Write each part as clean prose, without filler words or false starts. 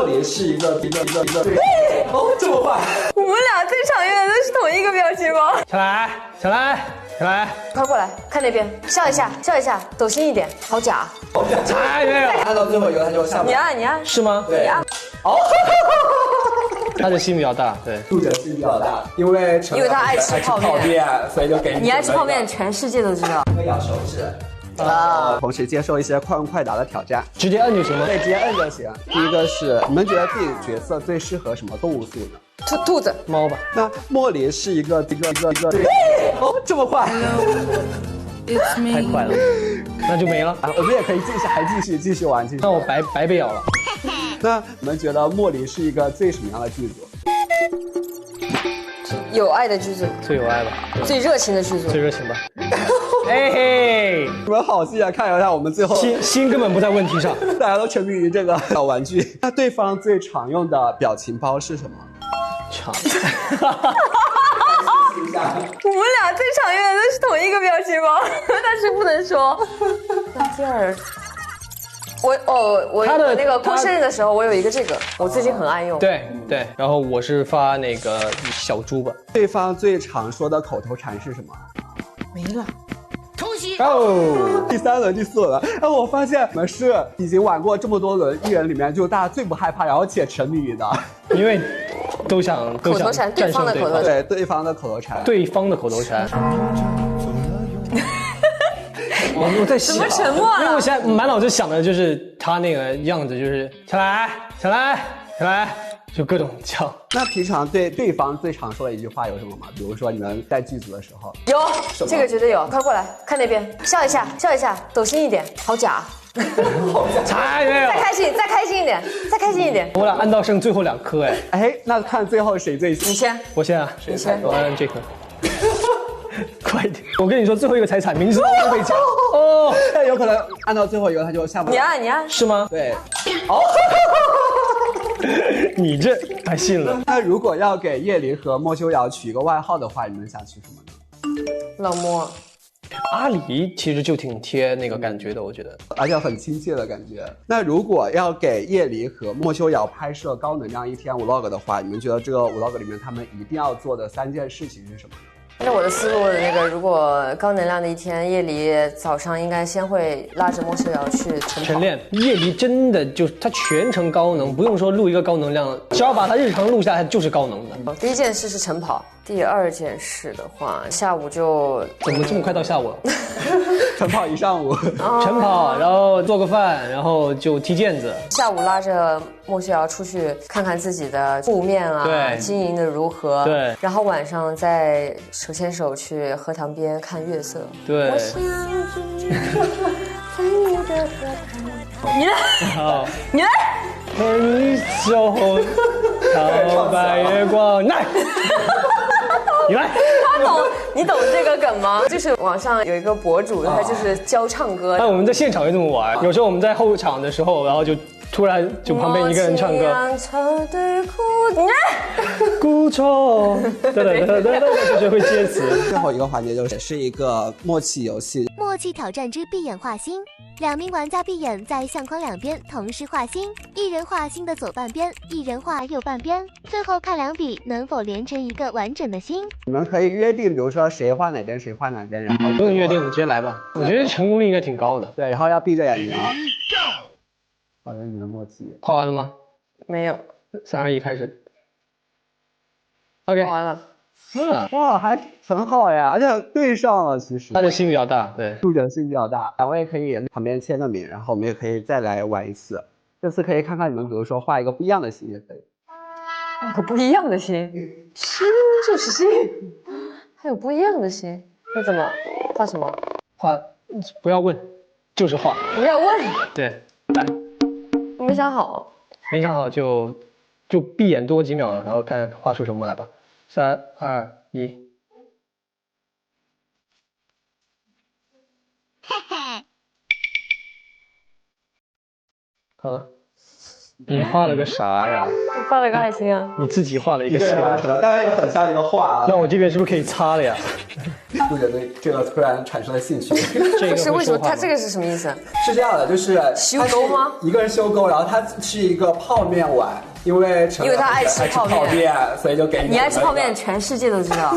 莫林是一个哦，这么快！我们俩最常用的都是同一个表情包。起来，起来，起来！快过来，看那边，笑一下，笑一下，抖心一点，好假。才没有，按到最后一个他就下你按，你按，是吗？对，哦，他的心比较大，对。读者心比较大，因为他爱吃泡面，所以就给你爱吃泡面，全世界都知道。会咬手指。同时接受一些快问快答的挑战，直接摁就行吗？对，直接摁就行。第一个是，你们觉得自己角色最适合什么动物素呢？兔子，猫吧。那莫林是一个哦，这么快，太快了，那就没了。我们也可以继续玩，那我白被咬了。那你们觉得莫林是一个最什么样的剧组？有爱的剧组，最有爱吧，最热情的剧组，最热情吧。哎嘿，你们好戏啊！看一下我们最后心根本不在问题上，大家都沉迷于这个小玩具。那对方最常用的表情包是什么？长。我们俩最常用的都是同一个表情包，但是不能说。那第二，我那个过生日的时候，我有一个这个，我最近很爱用。对对，然后我是发那个小猪吧。对方最常说的口头禅是什么？没了。哦，第3轮、第4轮了。哎，我发现我们是已经玩过这么多轮艺人里面，就大家最不害怕，然后且沉迷于的，因为都想口头禅，对方的口头禅，对对方的口头禅，对方的口头禅。我在想，怎么沉默啊？因为我现在满脑子想的就是他那个样子，就是起来，起来，起来，就各种叫。那平常对对方最常说的一句话有什么吗？比如说你们在剧组的时候，有这个绝对有。快过来，看那边，笑一下，笑一下，抖心一点，好假。才没有，再开心，再开心一点，再开心一点。我俩按到剩最后2颗哎。哎，那看最后谁最你先，我先啊，你先，我按这颗。快点！我跟你说，最后一个才惨，明知道会被抢。哦，但有可能按到最后一个他就下不来。你按，是吗？对。哦，你这太信了。那如果要给叶琳和莫修瑶取一个外号的话，你们想取什么呢？老莫。阿里其实就挺贴那个感觉的，我觉得，而且很亲切的感觉。那如果要给叶琳和莫修瑶拍摄高能量1天 vlog 的话，你们觉得这个 vlog 里面他们一定要做的3件事情是什么呢？那我的思路的那个，如果高能量的1天，叶离早上应该先会拉着莫修瑶去晨练。叶离真的就他全程高能，不用说录一个高能量，只要把他日常录下来就是高能的。第1件事是晨跑，第2件事的话，下午就怎么这么快到下午了？晨跑1上午，晨跑，然后做个饭，然后就踢毽子。下午拉着莫修瑶出去看看自己的铺面啊，对，经营的如何，对，然后晚上再手牵手去河塘边看月色，对。你来，好，你来，分手后，桃白月光，来。你来，他懂，你懂这个梗吗？就是网上有一个博主，他就是教唱歌。那我们在现场也这么玩，有时候我们在后场的时候，然后就突然就旁边一个人唱歌。孤愁，就是会接词。最后一个环节就是一个默契游戏，默契挑战之闭眼画心。2名玩家闭眼，在相框2边同时画心，一人画心的左半边，一人画右半边，最后看2笔能否连成一个完整的心。你们可以约定，比如说谁画哪边，谁画哪边，然后不用约定，直接来吧。我觉得成功率应该挺高的。对，然后要闭着眼睛啊。好像你们默契。画完了吗？没有。3、2、1，开始。OK， 画完了。哇，还很好呀，而且对上了。其实他的心比较大，对，读者心比较大。2位可以旁边签个名，然后我们也可以再来玩一次。这次可以看看你们，比如说画一个不一样的心也可以。画个不一样的心，心就是心，还有不一样的心。那怎么画什么？画，不要问，就是画。不要问。对，来。我没想好。没想好就闭眼多几秒，然后看画出什么来吧。3、2、1。好了，你画了个啥呀？我画了个爱心啊。你自己画了一个啥？当然也很像一个画。那我这边是不是可以擦了呀？杜姐对这个突然产生了兴趣。这个是为什么？它这个个是什么意思？是这样的，就是修沟吗？一个是修沟，然后它是一个泡面碗，因为他爱吃泡面，所以就给你爱吃泡面，全世界都知道。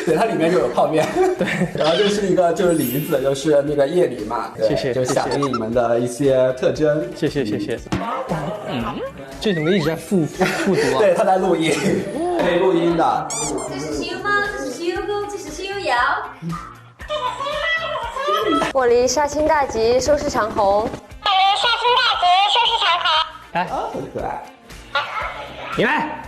对，它里面就有泡面。对，然后这是一个就是梨子，就是那个叶梨嘛。谢谢，就响应你们的一些特征。谢谢。这怎么一直在复读啊？对，他在录音，可以录音的。这是西游吗？这是西游公，这是西游瑶。茉莉杀青大吉，收视长虹。来，很可爱。你来。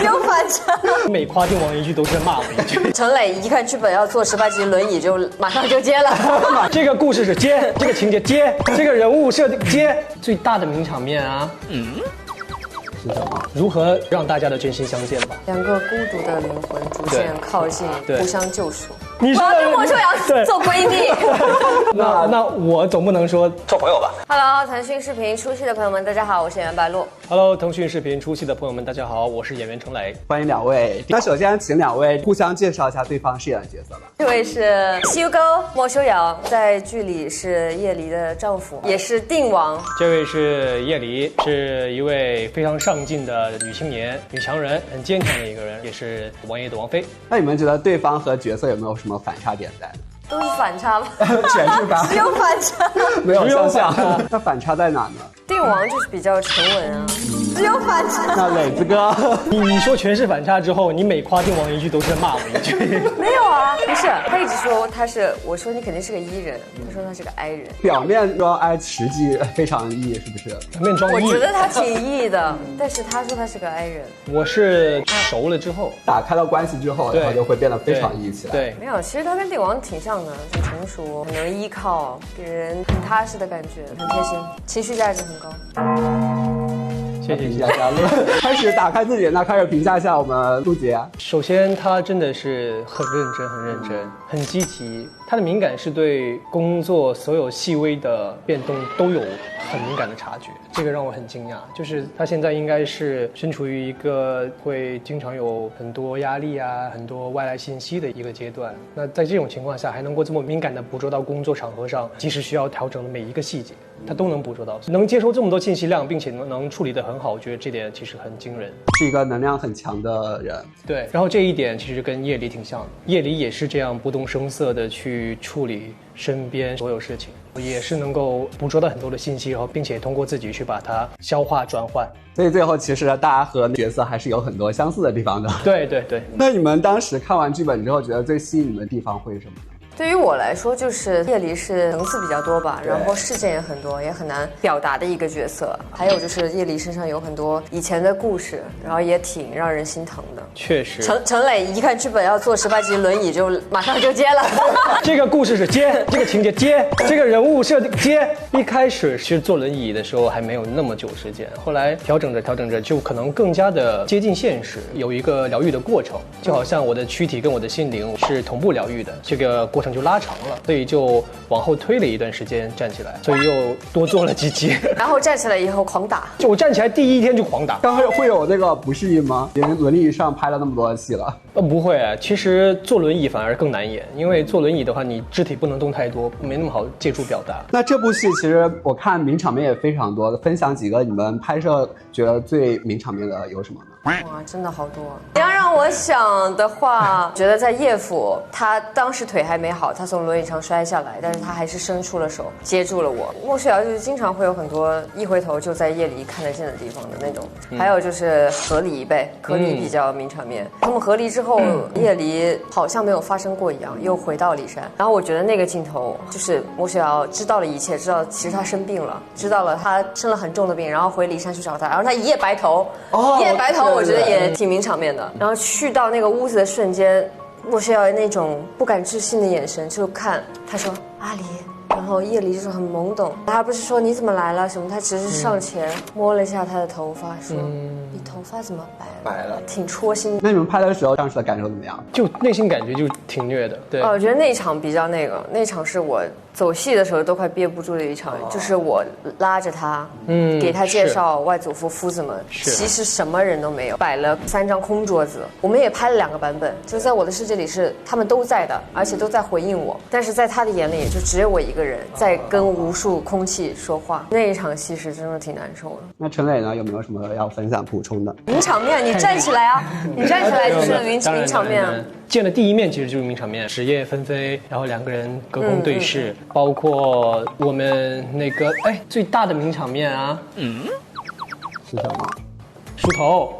有反差。每夸定王一句都是骂我一句。陈磊一看剧本要做18集轮椅，就马上就接了。这个故事是接，这个情节接，这个人物设定接，最大的名场面啊。是什么？如何让大家的真心相见吧？两个孤独的灵魂逐渐靠近，互相救赎。你说我要跟莫秋瑶做闺蜜。那我总不能说做朋友吧 ？Hello， 腾讯视频出戏的朋友们，大家好，我是演员白鹿。Hello， 腾讯视频出戏的朋友们，大家好，我是演员程磊。欢迎两位。那首先请两位互相介绍一下对方饰演的角色吧。这位是西游沟莫秋瑶，在剧里是叶梨的丈夫，也是定王。这位是叶梨，是一位非常上进的女青年、女强人，很坚强的一个人，也是王爷的王妃。那你们觉得对方和角色有没有什么反差点在？都是反差吧？全是反差，只有反差，没有相像。那反差在哪呢？定王就是比较沉稳啊，只有反差。那磊子哥，你说全是反差之后，你每夸定王一句都是骂我一句。没有啊，不是，他一直说他是，我说你肯定是个 E 人，他说他是个 I 人。表面说 I， 实际非常 E， 是不是？表面装 E。我觉得他挺 E 的，但是他说他是个 I 人。我是熟了之后，打开了关系之后，然后就会变得非常 E 起来。对，没有，其实他跟定王挺像的，很成熟，很能依靠，给人很踏实的感觉，很贴心，情绪价值很高。谢谢大家。开始打开自己，那开始评价一下我们陆杰。首先，他真的是很认真，很积极。他的敏感是对工作所有细微的变动都有很敏感的察觉，这个让我很惊讶。就是他现在应该是身处于一个会经常有很多压力啊、很多外来信息的一个阶段。那在这种情况下，还能够这么敏感地捕捉到工作场合上即使需要调整的每一个细节，他都能捕捉到，能接收这么多信息量，并且能处理得很好，我觉得这点其实很惊人。是一个能量很强的人。对，然后这一点其实跟叶梨挺像的，叶梨也是这样不动声色的去处理身边所有事情，也是能够捕捉到很多的信息，然后并且通过自己去把它消化转换。所以最后其实大家和角色还是有很多相似的地方的。对。那你们当时看完剧本之后，觉得最吸引你们的地方会是什么呢？对于我来说，就是叶梨是层次比较多吧，然后事件也很多，也很难表达的一个角色。还有就是叶梨身上有很多以前的故事，然后也挺让人心疼的。确实，陈磊一看剧本要做18集轮椅，就马上就接了。这个故事是接，这个情节接，这个人物设定接。一开始是坐轮椅的时候还没有那么久时间，后来调整着，就可能更加的接近现实，有一个疗愈的过程，就好像我的躯体跟我的心灵是同步疗愈的，这个过程就拉长了，所以就往后推了一段时间站起来，所以又多做了几集。然后站起来以后狂打，就我站起来第一天就狂打。刚会有那个不适应吗？因为轮椅上拍了那么多的戏了。不会，其实坐轮椅反而更难演，因为坐轮椅的话，你肢体不能动太多，没那么好借助表达。那这部戏其实我看名场面也非常多，分享几个你们拍摄觉得最名场面的有什么呢？哇，真的好多。你要让我想的话，觉得在叶府，他当时腿还没好，他从轮椅上摔下来，但是他还是伸出了手接住了我。莫世瑶就是经常会有很多一回头就在夜里看得见的地方的那种。还有就是和离呗，和离比较名场面。他们和离之后，夜里好像没有发生过一样，又回到骊山。然后我觉得那个镜头就是莫世瑶知道了一切，知道其实他生病了，知道了他生了很重的病，然后回骊山去找他，然后他一夜白头，一夜白头。我觉得也挺名场面的。然后去到那个屋子的瞬间，莫世瑶那种不敢置信的眼神，就看他说阿离，然后叶离就是很懵懂，他不是说你怎么来了什么，他只是上前摸了一下他的头发，说你头发怎么白了，挺戳心。那你们拍的时候当时的感受怎么样？就内心感觉就挺虐的。对，我觉得那一场比较那场是我走戏的时候都快憋不住的一场，就是我拉着他，给他介绍外祖父夫子们，其实什么人都没有，摆了3张空桌子，我们也拍了2个版本，就在我的世界里是他们都在的，而且都在回应我，但是在他的眼里就只有我一个人在跟无数空气说话，那一场戏是真的挺难受的。那陈磊呢，有没有什么要分享补充的？名场面，你站起来啊！你站起来就是名场面。见的第一面其实就是名场面，纸叶纷飞，然后2个人隔空对视，包括我们那个最大的名场面啊，是什么？梳头。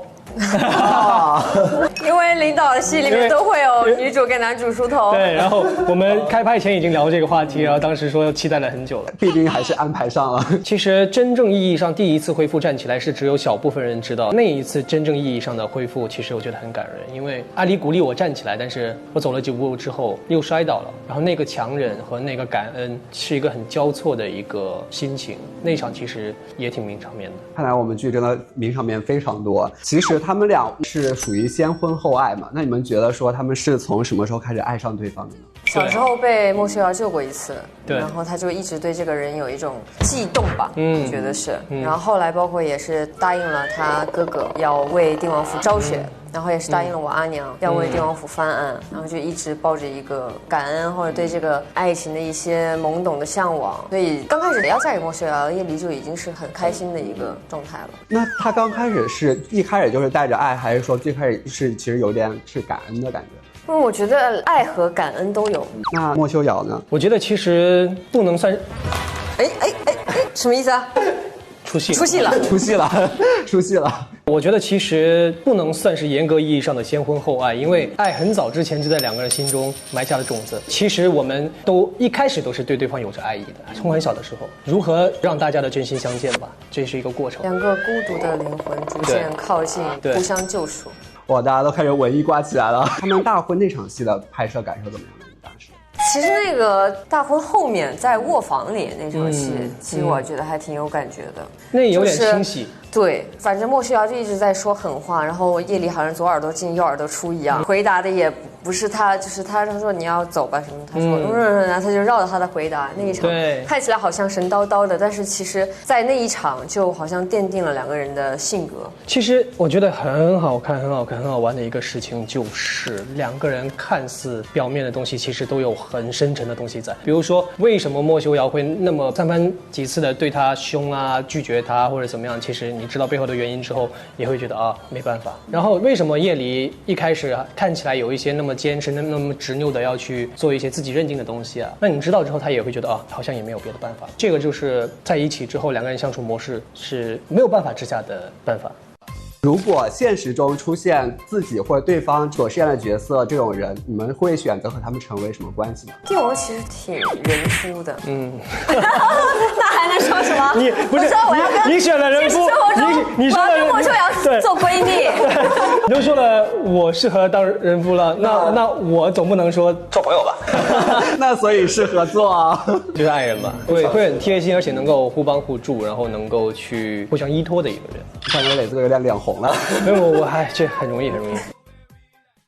因为领导的戏里面都会有女主跟男主梳头。对，然后我们开拍前已经聊这个话题，然后当时说期待了很久了，毕竟还是安排上了。其实真正意义上第一次恢复站起来是只有小部分人知道，那一次真正意义上的恢复，其实我觉得很感人，因为阿离鼓励我站起来，但是我走了几步之后又摔倒了，然后那个强忍和那个感恩是一个很交错的一个心情，那场其实也挺名场面的。看来我们剧真的名场面非常多。其实他们俩是属于先婚后爱嘛，那你们觉得说他们是从什么时候开始爱上对方的呢？小时候被莫修瑶救过一次，对，然后他就一直对这个人有一种悸动吧，我觉得是。然后后来包括也是答应了他哥哥要为定王府昭雪。然后也是答应了我阿娘要为定王府翻案，然后就一直抱着一个感恩或者对这个爱情的一些懵懂的向往，所以刚开始要嫁给莫修瑶，叶离就已经是很开心的一个状态了。那他刚开始是一开始就是带着爱，还是说最开始是其实有点是感恩的感觉？我觉得爱和感恩都有。那莫修瑶呢？我觉得其实不能算，什么意思啊？出戏了。我觉得其实不能算是严格意义上的先婚后爱，因为爱很早之前就在2个人心中埋下了种子。其实我们都一开始都是对对方有着爱意的，从很小的时候，如何让大家的真心相见吧，这是一个过程。2个孤独的灵魂逐渐靠近，互相救赎。哇，大家都开始文艺挂起来了。他们大婚那场戏的拍摄感受怎么样呢？当时？其实那个大婚后面在卧房里那场戏，其实我觉得还挺有感觉的。那也有点清晰。对，反正莫修瑶就一直在说狠话，然后叶离好像左耳朵进右耳朵出一样，回答的也不是他，就是他说你要走吧什么，他说然后他就绕着他的回答。那一场看起来好像神叨叨的，但是其实在那一场就好像奠定了2个人的性格。其实我觉得很好看、很好玩的一个事情就是2个人看似表面的东西，其实都有很深沉的东西在。比如说为什么莫修瑶会那么3番几次的对他凶啊、拒绝他或者怎么样，其实你知道背后的原因之后，也会觉得没办法。然后为什么叶离一开始看起来有一些那么坚持、那么执拗的要去做一些自己认定的东西啊？那你知道之后，他也会觉得好像也没有别的办法。这个就是在一起之后2个人相处模式是没有办法之下的办法。如果现实中出现自己或者对方所饰演的角色这种人，你们会选择和他们成为什么关系呢？帝王其实挺人夫的，那还能说什么？你不是你选了人夫，你说了我说要做闺蜜，你都说了我适合当人夫了，那我总不能说做朋友吧？那所以是合作啊，就是爱人嘛，会很贴心，而且能够互帮互助，然后能够去互相依托的一个人。看我磊这个有点脸红了，没有这很容易。